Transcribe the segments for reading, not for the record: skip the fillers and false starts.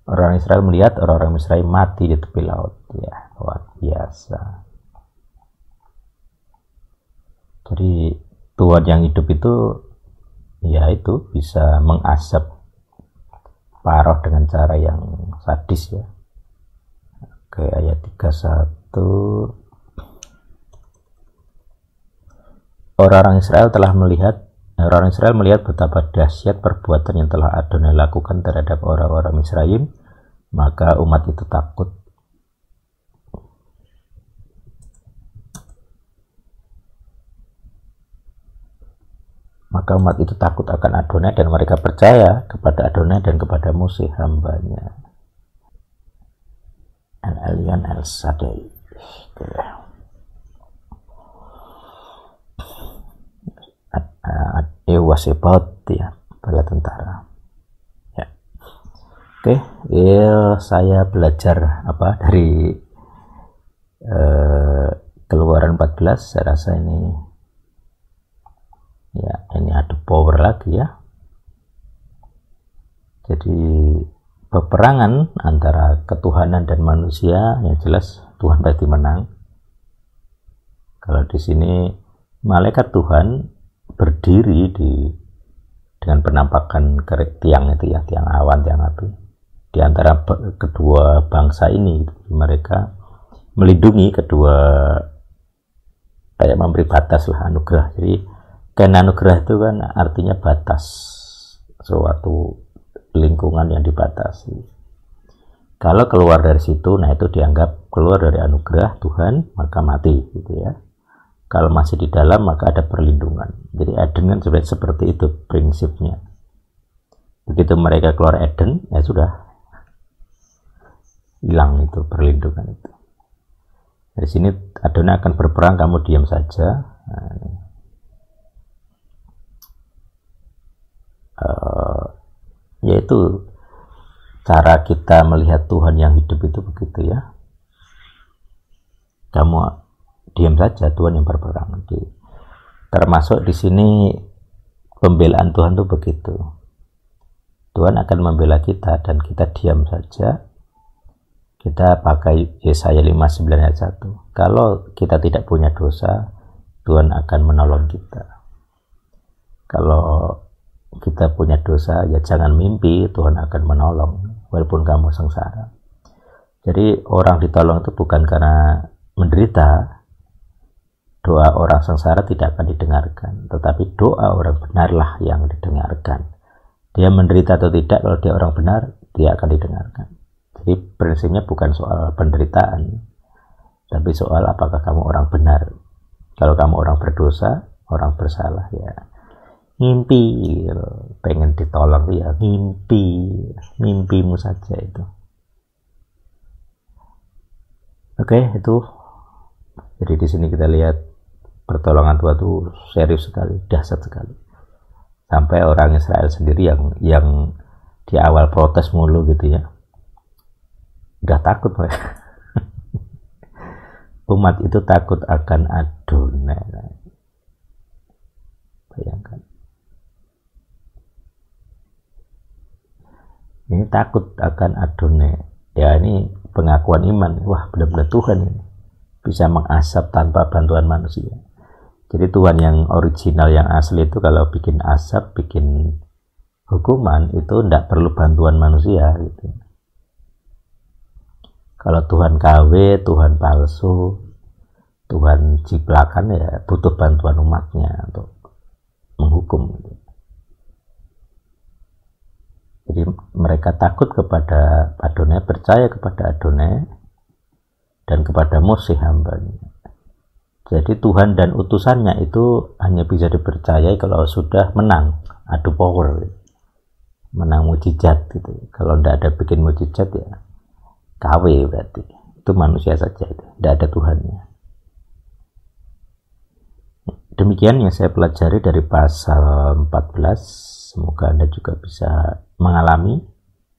Orang Israel melihat orang-orang Misraim mati di tepi laut. Ya, luar biasa. Jadi Tuhan yang hidup itu, ya itu bisa mengasap Paroh dengan cara yang sadis ya. Oke, ayat 31. Orang-orang Israel melihat betapa dahsyat perbuatan yang telah Adonai lakukan terhadap orang-orang Misraim, maka umat itu takut. Maka umat itu takut akan Adonai dan mereka percaya kepada Adonai dan kepada Musa hambanya. El-Elyon El-Sadai. Wasebot ya, bala tentara ya. Oke, ya, saya belajar dari Keluaran 14. Saya rasa ini adu power lagi ya. Jadi peperangan antara ketuhanan dan manusia, yang jelas Tuhan pasti menang. Kalau di sini malaikat Tuhan berdiri dengan penampakan tiang itu ya, tiang awan, tiang api di antara kedua bangsa ini. Mereka melindungi kedua, kayak memberi batas lah, anugerah. Jadi kan anugerah itu kan artinya batas, suatu lingkungan yang dibatasi. Kalau keluar dari situ, nah itu dianggap keluar dari anugerah Tuhan, maka mati gitu ya. Kalau masih di dalam, maka ada perlindungan. Jadi Eden kan seperti itu prinsipnya. Begitu mereka keluar Eden, ya sudah, hilang itu perlindungan itu. Dari sini Adonai akan berperang, kamu diam saja. Yaitu cara kita melihat Tuhan yang hidup itu begitu ya. Kamu diam saja, Tuhan yang berperang. Termasuk di sini pembelaan Tuhan itu begitu. Tuhan akan membela kita dan kita diam saja. Kita pakai Yesaya 59 ayat 1. Kalau kita tidak punya dosa, Tuhan akan menolong kita. Kalau kita punya dosa, ya jangan mimpi Tuhan akan menolong walaupun kamu sengsara. Jadi orang ditolong itu bukan karena menderita. Doa orang sengsara tidak akan didengarkan, tetapi doa orang benarlah yang didengarkan. Dia menderita atau tidak, kalau dia orang benar, dia akan didengarkan. Jadi prinsipnya bukan soal penderitaan, tapi soal apakah kamu orang benar. Kalau kamu orang berdosa, orang bersalah, ya ngimpi, pengen ditolong ya ngimpi, mimpimu saja itu. Oke, itu. Jadi di sini kita lihat pertolongan Tuhan itu serius sekali, dahsyat sekali. Sampai orang Israel sendiri yang di awal protes mulu gitu ya, udah takut mereka. Umat itu takut akan Adonai. Bayangkan. Ini takut akan Adonai. Ya ini pengakuan iman. Wah, benar-benar Tuhan ini bisa mengasap tanpa bantuan manusia. Jadi Tuhan yang original, yang asli itu kalau bikin asap, bikin hukuman itu tidak perlu bantuan manusia gitu. Kalau Tuhan KW, Tuhan palsu, Tuhan ciplakan, ya butuh bantuan umatnya untuk menghukum gitu. Jadi mereka takut kepada Adonai, percaya kepada Adonai dan kepada Musa hambanya. Jadi Tuhan dan utusannya itu hanya bisa dipercayai kalau sudah menang, adu power, menang mujizat gitu. Kalau tidak ada bikin mujizat ya KW berarti. Itu manusia saja itu, tidak ada Tuhannya. Demikian yang saya pelajari dari pasal 14. Semoga Anda juga bisa mengalami,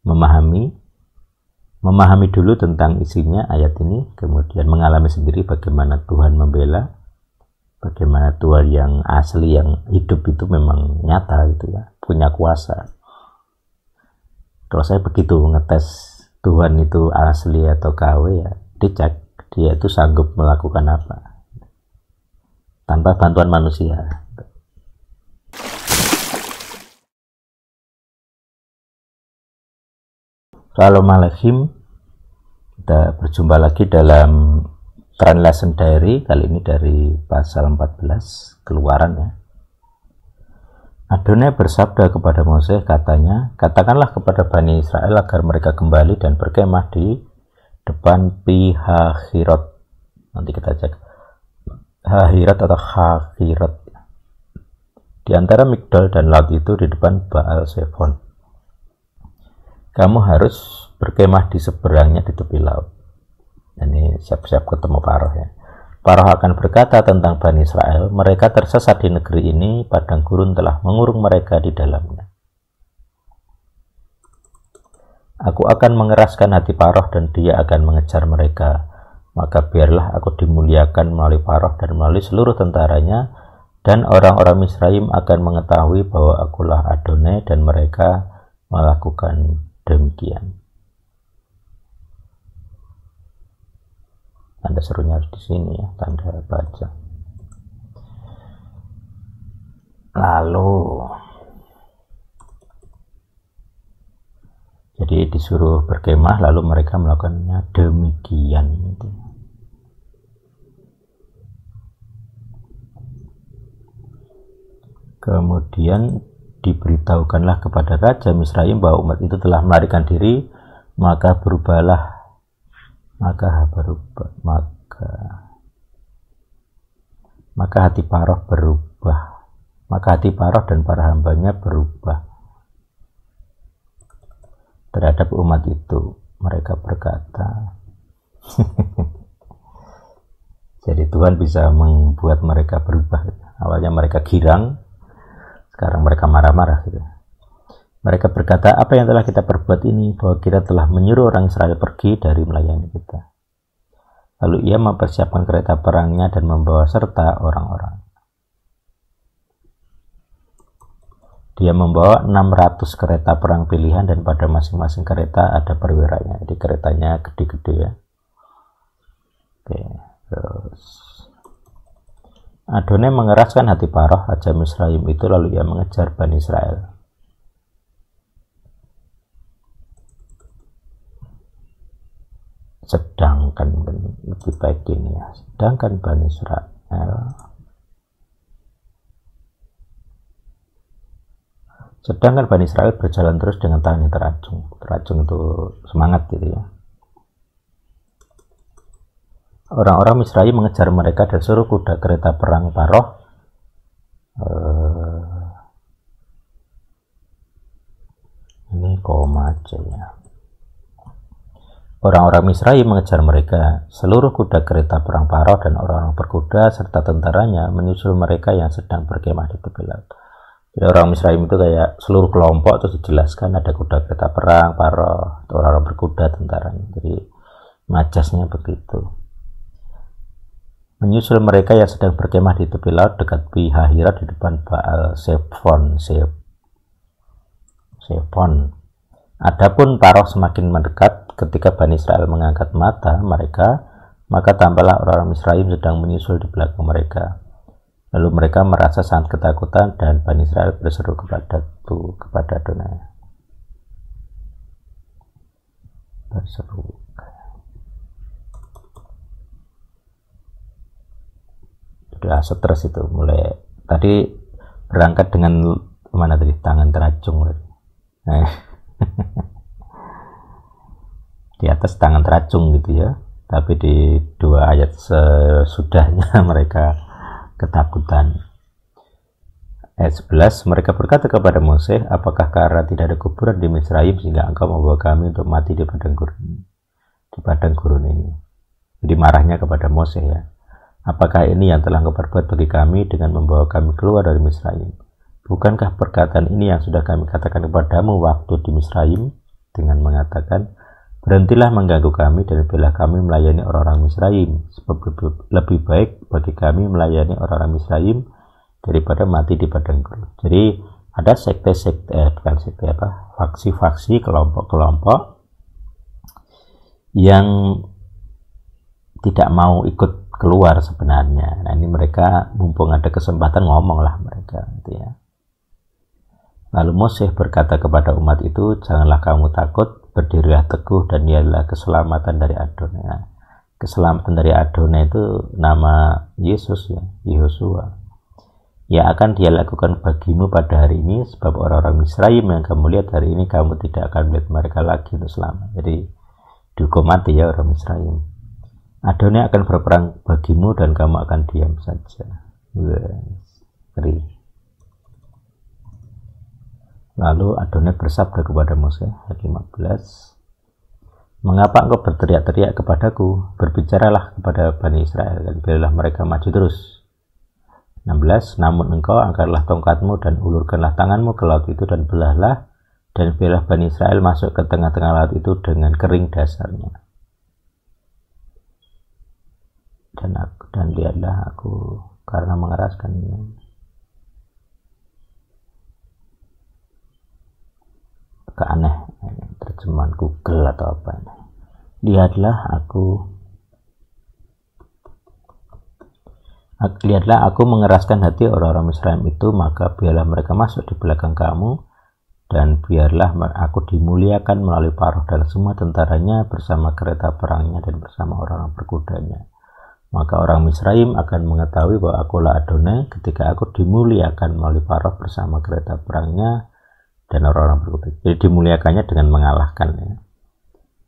memahami dulu tentang isinya ayat ini, kemudian mengalami sendiri bagaimana Tuhan membela, bagaimana Tuhan yang asli, yang hidup itu memang nyata gitu ya, punya kuasa. Kalau saya begitu ngetes Tuhan itu asli atau KW, ya dicek dia itu sanggup melakukan apa tanpa bantuan manusia. Assalamualaikum, kita berjumpa lagi dalam Trend Lesson Diary, kali ini dari pasal 14 Keluaran ya. Adonai bersabda kepada Moses, katanya, katakanlah kepada Bani Israel agar mereka kembali dan berkemah di depan Pi-Hahirot. Nanti kita cek Hahirot atau Hahirot, di antara Migdol dan laut itu, di depan Baal Zephon. Kamu harus berkemah di seberangnya di tepi laut. Ini siap-siap ketemu Paroh ya. Paroh akan berkata tentang Bani Israel, mereka tersesat di negeri ini, padang gurun telah mengurung mereka di dalamnya. Aku akan mengeraskan hati Paroh dan dia akan mengejar mereka. Maka biarlah aku dimuliakan melalui Paroh dan melalui seluruh tentaranya, dan orang-orang Misraim akan mengetahui bahwa akulah Adonai, dan mereka melakukan demikian. Tanda serunya harus di sini ya, tanda baca. Lalu jadi disuruh berkemah, lalu mereka melakukannya demikian gitu. Kemudian diberitahukanlah kepada Raja Misraim bahwa umat itu telah melarikan diri, maka berubahlah maka hati Paroh berubah, maka hati Paroh dan para hambanya berubah terhadap umat itu. Mereka berkata jadi Tuhan bisa membuat mereka berubah. Awalnya mereka girang, sekarang mereka marah-marah gitu. Mereka berkata, apa yang telah kita perbuat ini, bahwa kita telah menyuruh orang Israel pergi dari melayani kita. Lalu ia mempersiapkan kereta perangnya dan membawa serta orang-orang. Dia membawa 600 kereta perang pilihan, dan pada masing-masing kereta ada perwiranya. Jadi keretanya gede-gede ya. Oke, terus Adonai mengeraskan hati Paroh, Raja Misraim itu, lalu ia mengejar Bani Israel. Sedangkan lebih baik ini ya, sedangkan Bani Israel berjalan terus dengan tangannya teracung itu semangat gitu ya. Orang-orang Misraim mengejar mereka dan suruh kuda kereta perang Paroh ini koma aja ya. Orang-orang Misraim mengejar mereka, seluruh kuda kereta perang Paroh dan orang-orang berkuda serta tentaranya menyusul mereka yang sedang berkemah di tepi laut. Jadi orang Misraim itu kayak seluruh kelompok, terus dijelaskan ada kuda kereta perang Paroh, orang-orang berkuda, tentaranya. Jadi majasnya begitu. Menyusul mereka yang sedang berkemah di tepi laut dekat Pi-Hahirot di depan Baal Zephon. Adapun Paroh semakin mendekat, ketika Bani Israel mengangkat mata mereka, maka tampaklah orang-orang Misraim sedang menyusul di belakang mereka. Lalu mereka merasa sangat ketakutan, dan Bani Israel berseru kepada Adonai. Sudah stres itu, mulai tadi berangkat dengan mana tadi, tangan teracung. Di atas tangan teracung gitu ya, tapi di 2 ayat sesudahnya mereka ketakutan. Ayat 11, mereka berkata kepada Moses, apakah karena tidak ada kuburan di Misraim sehingga engkau membawa kami untuk mati di padang gurun ini. Jadi marahnya kepada Moses ya, apakah ini yang telah engkau perbuat bagi kami dengan membawa kami keluar dari Misraim? Bukankah perkataan ini yang sudah kami katakan kepadamu waktu di Misraim, dengan mengatakan, berhentilah mengganggu kami dan biarlah kami melayani orang-orang Misraim, sebab lebih baik bagi kami melayani orang-orang Misraim daripada mati di padang gurun. Jadi ada faksi-faksi, kelompok-kelompok yang tidak mau ikut keluar sebenarnya. Nah, ini mereka mumpung ada kesempatan ngomonglah mereka gitu ya. Lalu Moshe berkata kepada umat itu, janganlah kamu takut, berdirilah teguh dan ialah keselamatan dari Adonai. Keselamatan dari Adonai itu nama Yesus ya, Yehosua. Ya akan dia lakukan bagimu pada hari ini, sebab orang-orang Misraim yang kamu lihat hari ini, kamu tidak akan melihat mereka lagi untuk selama. Jadi dihukum mati ya orang Misraim. Adonai akan berperang bagimu dan kamu akan diam saja. Ngeri. Lalu Adonai bersabda kepada Mose, ayat 15, mengapa engkau berteriak-teriak kepadaku? Berbicaralah kepada Bani Israel dan biarlah mereka maju terus. 16, namun engkau angkatlah tongkatmu dan ulurkanlah tanganmu ke laut itu dan belahlah, dan biarlah Bani Israel masuk ke tengah-tengah laut itu dengan kering dasarnya. Dan lihatlah aku karena mengeraskan ini. Agak aneh terjemahan Google atau apa ini. Lihatlah aku mengeraskan hati orang-orang Misraim itu, maka biarlah mereka masuk di belakang kamu, dan biarlah aku dimuliakan melalui Paroh dan semua tentaranya bersama kereta perangnya dan bersama orang-orang berkudanya. Maka orang Misraim akan mengetahui bahwa akulah Adonai ketika aku dimuliakan melalui Paroh bersama kereta perangnya dan orang-orang berkuda. Jadi dimuliakannya dengan mengalahkan ya.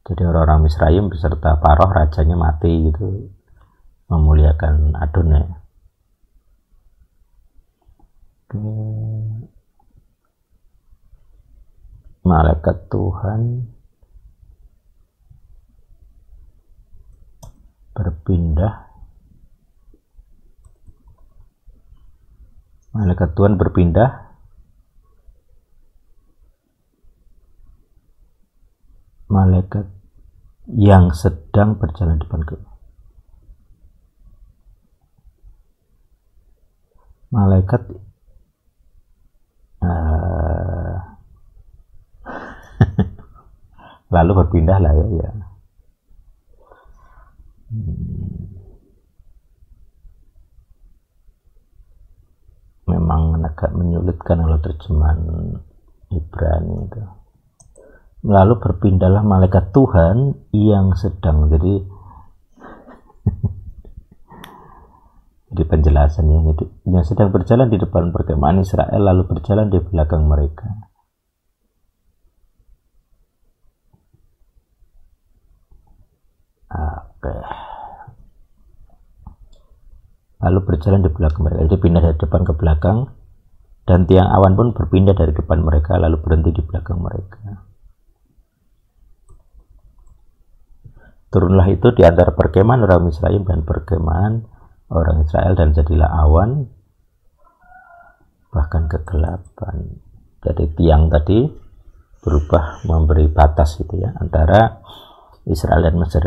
Jadi orang-orang Misraim beserta Paroh rajanya mati gitu, memuliakan Adonai. Malaikat Tuhan berpindah. Malaikat Tuhan berpindah malaikat yang sedang berjalan depanku. Malaikat lalu berpindah lah ya. Memang agak menyulitkan kalau terjemahan Ibrani itu. Lalu berpindahlah malaikat Tuhan yang sedang, jadi penjelasannya yang sedang berjalan di depan perkemahan Israel lalu berjalan di belakang mereka. Oke. Lalu berjalan di belakang mereka, jadi pindah dari depan ke belakang, dan tiang awan pun berpindah dari depan mereka lalu berhenti di belakang mereka. Turunlah itu di antara perkemahan orang Misraim dan perkemahan orang Israel, dan jadilah awan bahkan kegelapan. Jadi tiang tadi berubah memberi batas gitu ya antara Israel dan Mesir.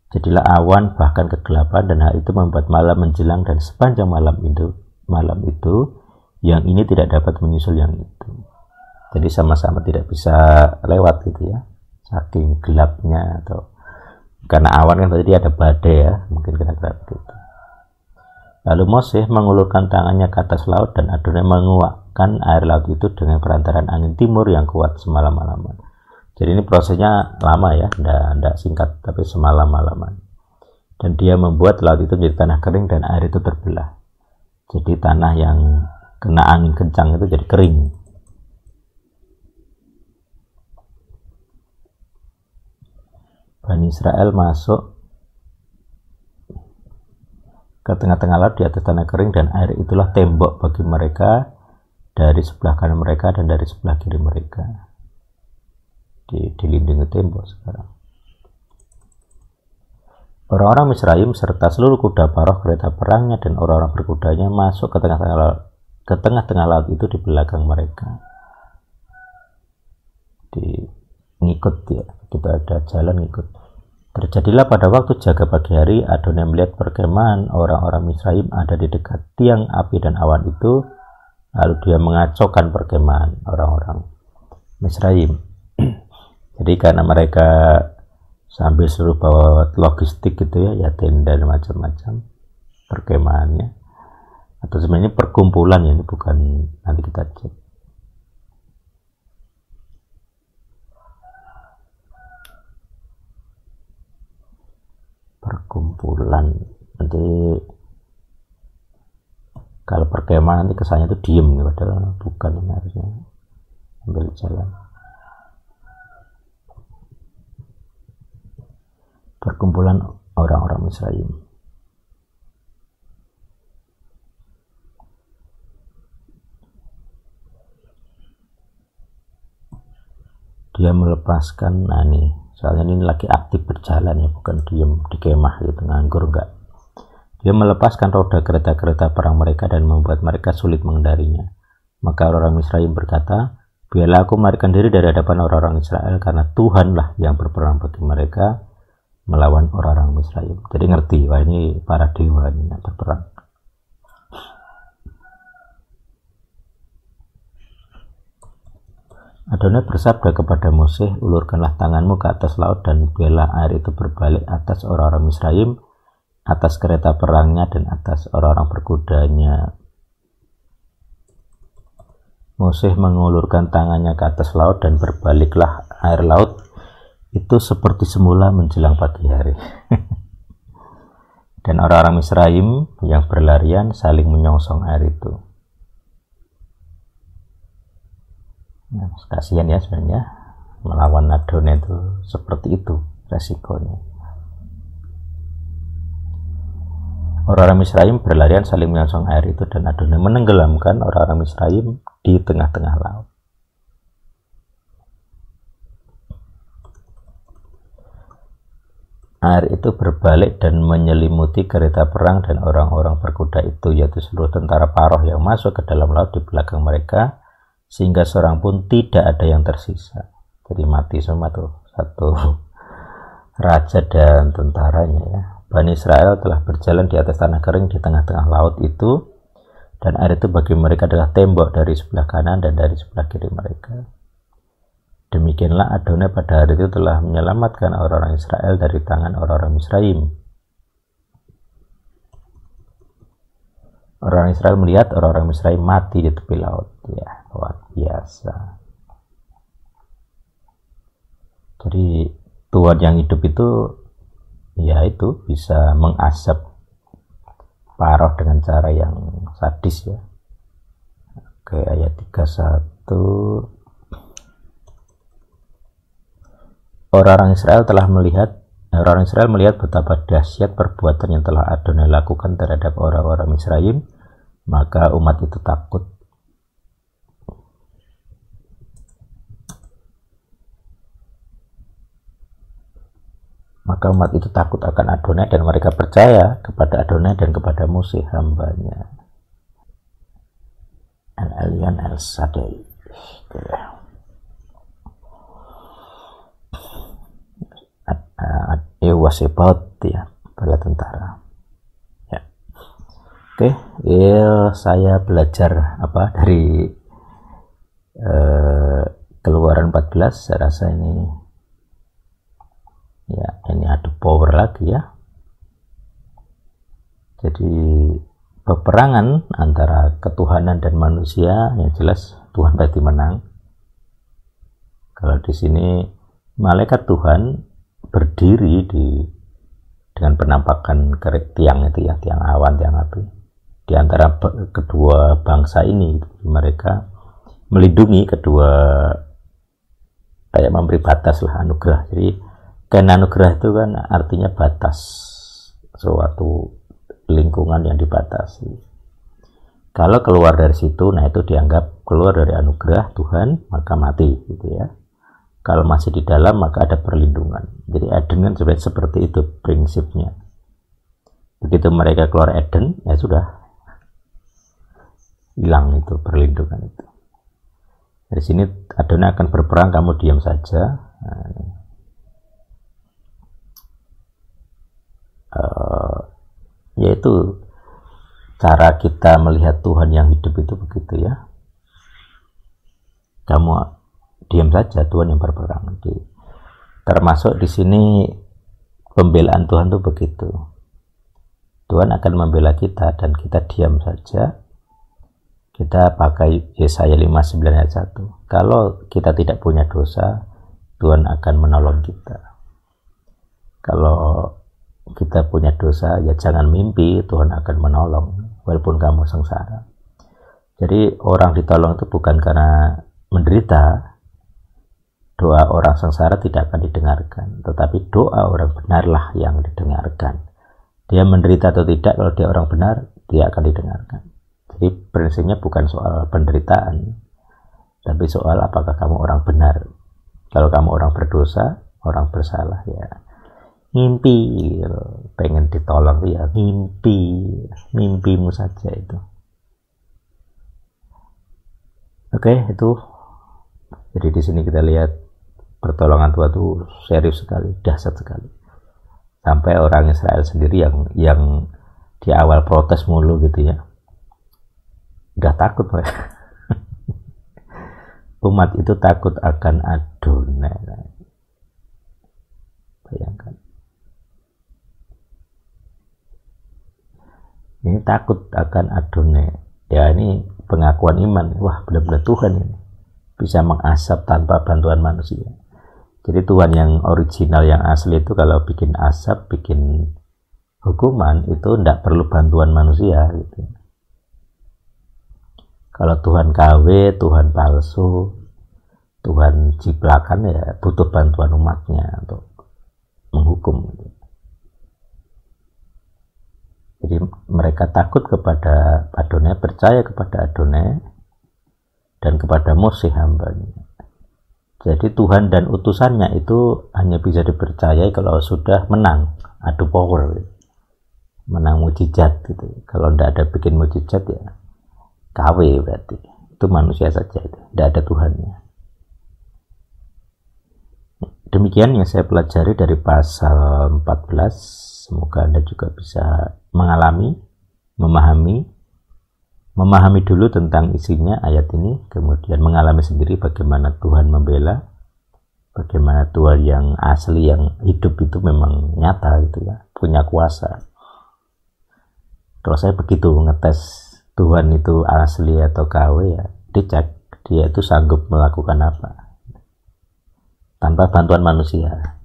Jadilah awan bahkan kegelapan, dan hal itu membuat malam menjelang, dan sepanjang malam itu yang ini tidak dapat menyusul yang itu. Jadi sama-sama tidak bisa lewat gitu ya, saking gelapnya. Atau karena awan kan tadi ada badai ya, mungkin kira-kira begitu. Lalu Mose mengulurkan tangannya ke atas laut, dan Adonai menguakkan air laut itu dengan perantaran angin timur yang kuat semalam-malaman. Jadi ini prosesnya lama ya, tidak singkat, tapi semalam-malaman. Dan dia membuat laut itu menjadi tanah kering dan air itu terbelah. Jadi tanah yang kena angin kencang itu jadi kering. Bani Israel masuk ke tengah-tengah laut di atas tanah kering, dan air itulah tembok bagi mereka dari sebelah kanan mereka dan dari sebelah kiri mereka. Dilindungi tembok sekarang. Orang-orang Misraim serta seluruh kuda Paroh, kereta perangnya dan orang-orang berkudanya masuk ke tengah-tengah laut itu di belakang mereka. Ngikut ya, kita ada jalan ngikut. Terjadilah pada waktu jaga pagi hari, Adonai melihat perkemahan orang-orang Misraim ada di dekat tiang api dan awan itu, lalu dia mengacaukan perkemahan orang-orang Misraim. Jadi karena mereka sambil seluruh bawa logistik gitu ya tenda dan macam-macam perkemahannya, atau sebenarnya perkumpulan ya, ini bukan, nanti kita cek. Perkumpulan, nanti kalau perkemahan nanti kesannya itu diem, padahal bukan, ini harusnya ambil jalan. Perkumpulan orang-orang Misraim. Dia melepaskan, nah nih, soalnya ini lagi aktif berjalan ya, bukan diem di kemah gitu, nganggur enggak. Dia melepaskan roda kereta-kereta perang mereka dan membuat mereka sulit mengendarinya. Maka orang Misraim berkata, biarlah aku melarikan diri dari hadapan orang-orang Israel, karena Tuhanlah yang berperang bagi mereka melawan orang-orang Misraim. Jadi ngerti, wah ini para dewa ini yang berperang. Adonai bersabda kepada Mose, ulurkanlah tanganmu ke atas laut dan biarlah air itu berbalik atas orang-orang Misraim, atas kereta perangnya dan atas orang-orang berkudanya. Mose mengulurkan tangannya ke atas laut dan berbaliklah air laut itu seperti semula menjelang pagi hari. Dan orang-orang Misraim yang berlarian saling menyongsong air itu. Nah, kasihan ya sebenarnya, melawan Adonai itu seperti itu resikonya. Orang-orang Misraim berlarian saling menyongsong air itu, dan Adonai menenggelamkan orang-orang Misraim di tengah-tengah laut. Air itu berbalik dan menyelimuti kereta perang dan orang-orang berkuda itu, yaitu seluruh tentara Paroh yang masuk ke dalam laut di belakang mereka, sehingga seorang pun tidak ada yang tersisa. Jadi mati semua tuh, satu raja dan tentaranya ya. Bani Israel telah berjalan di atas tanah kering di tengah-tengah laut itu, dan air itu bagi mereka adalah tembok dari sebelah kanan dan dari sebelah kiri mereka. Demikianlah Adonai pada hari itu telah menyelamatkan orang-orang Israel dari tangan orang-orang Misraim. Orang Israel melihat orang-orang Misraim mati di tepi laut. Ya, luar biasa. Jadi Tuhan yang hidup itu, ya itu bisa mengasap Paroh dengan cara yang sadis ya. Oke, ayat 31. Orang Israel melihat betapa dahsyat perbuatan yang telah Adonai lakukan terhadap orang-orang Misraim, maka umat itu takut. Maka umat itu takut akan Adonai, dan mereka percaya kepada Adonai dan kepada Mose hambanya. El-Elyon El-Sadai. Wasebot ya, bala tentara ya. Oke, ya saya belajar apa dari Keluaran 14. Saya rasa ini ya, ini adu power lagi ya. Jadi peperangan antara ketuhanan dan manusia, yang jelas Tuhan pasti menang. Kalau di sini malaikat Tuhan berdiri dengan penampakan tiang itu ya, tiang awan, tiang api di antara kedua bangsa ini. Mereka melindungi kedua, kayak memberi batas lah, anugerah. Jadi kan anugerah itu kan artinya batas, suatu lingkungan yang dibatasi. Kalau keluar dari situ, nah itu dianggap keluar dari anugerah Tuhan, maka mati gitu ya. Kalau masih di dalam, maka ada perlindungan. Jadi Eden kan seperti itu prinsipnya. Begitu mereka keluar Eden, ya sudah, hilang itu perlindungan itu. Dari sini Adonai akan berperang, kamu diam saja. Nah, yaitu cara kita melihat Tuhan yang hidup itu begitu ya. Kamu diam saja, Tuhan yang berperang. Termasuk di sini pembelaan Tuhan itu begitu. Tuhan akan membela kita dan kita diam saja. Kita pakai Yesaya 59 ayat 1. Kalau kita tidak punya dosa, Tuhan akan menolong kita. Kalau kita punya dosa, ya jangan mimpi Tuhan akan menolong, walaupun kamu sengsara. Jadi orang ditolong itu bukan karena menderita. Doa orang sengsara tidak akan didengarkan, tetapi doa orang benarlah yang didengarkan. Dia menderita atau tidak, kalau dia orang benar, dia akan didengarkan. Jadi prinsipnya bukan soal penderitaan, tapi soal apakah kamu orang benar. Kalau kamu orang berdosa, orang bersalah, ya ngimpi, pengen ditolong ya ngimpi, mimpimu saja itu. Oke, itu. Jadi di sini kita lihat pertolongan Tuhan itu serius sekali, dahsyat sekali. Sampai orang Israel sendiri yang di awal protes mulu gitu ya, udah takut mereka. Umat itu takut akan Adonai. Bayangkan. Ini takut akan Adonai. Ya ini pengakuan iman. Wah, benar-benar Tuhan ini bisa mengasap tanpa bantuan manusia. Jadi Tuhan yang original, yang asli itu kalau bikin asap, bikin hukuman itu tidak perlu bantuan manusia gitu. Kalau Tuhan KW, Tuhan palsu, Tuhan ciplakan, ya butuh bantuan umatnya untuk menghukum. Jadi mereka takut kepada Adonai, percaya kepada Adonai dan kepada Mose hambanya. Jadi Tuhan dan utusannya itu hanya bisa dipercayai kalau sudah menang, adu power, menang mujizat gitu. Kalau tidak ada bikin mujizat ya KW berarti itu manusia saja, itu tidak ada Tuhannya. Demikian yang saya pelajari dari pasal 14. Semoga Anda juga bisa mengalami, memahami dulu tentang isinya ayat ini, kemudian mengalami sendiri bagaimana Tuhan membela, bagaimana Tuhan yang asli, yang hidup itu memang nyata gitu ya, punya kuasa. Kalau saya begitu ngetes Tuhan itu asli atau KW, ya dicek dia itu sanggup melakukan apa tanpa bantuan manusia.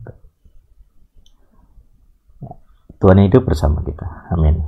Tuhan hidup bersama kita. Amin.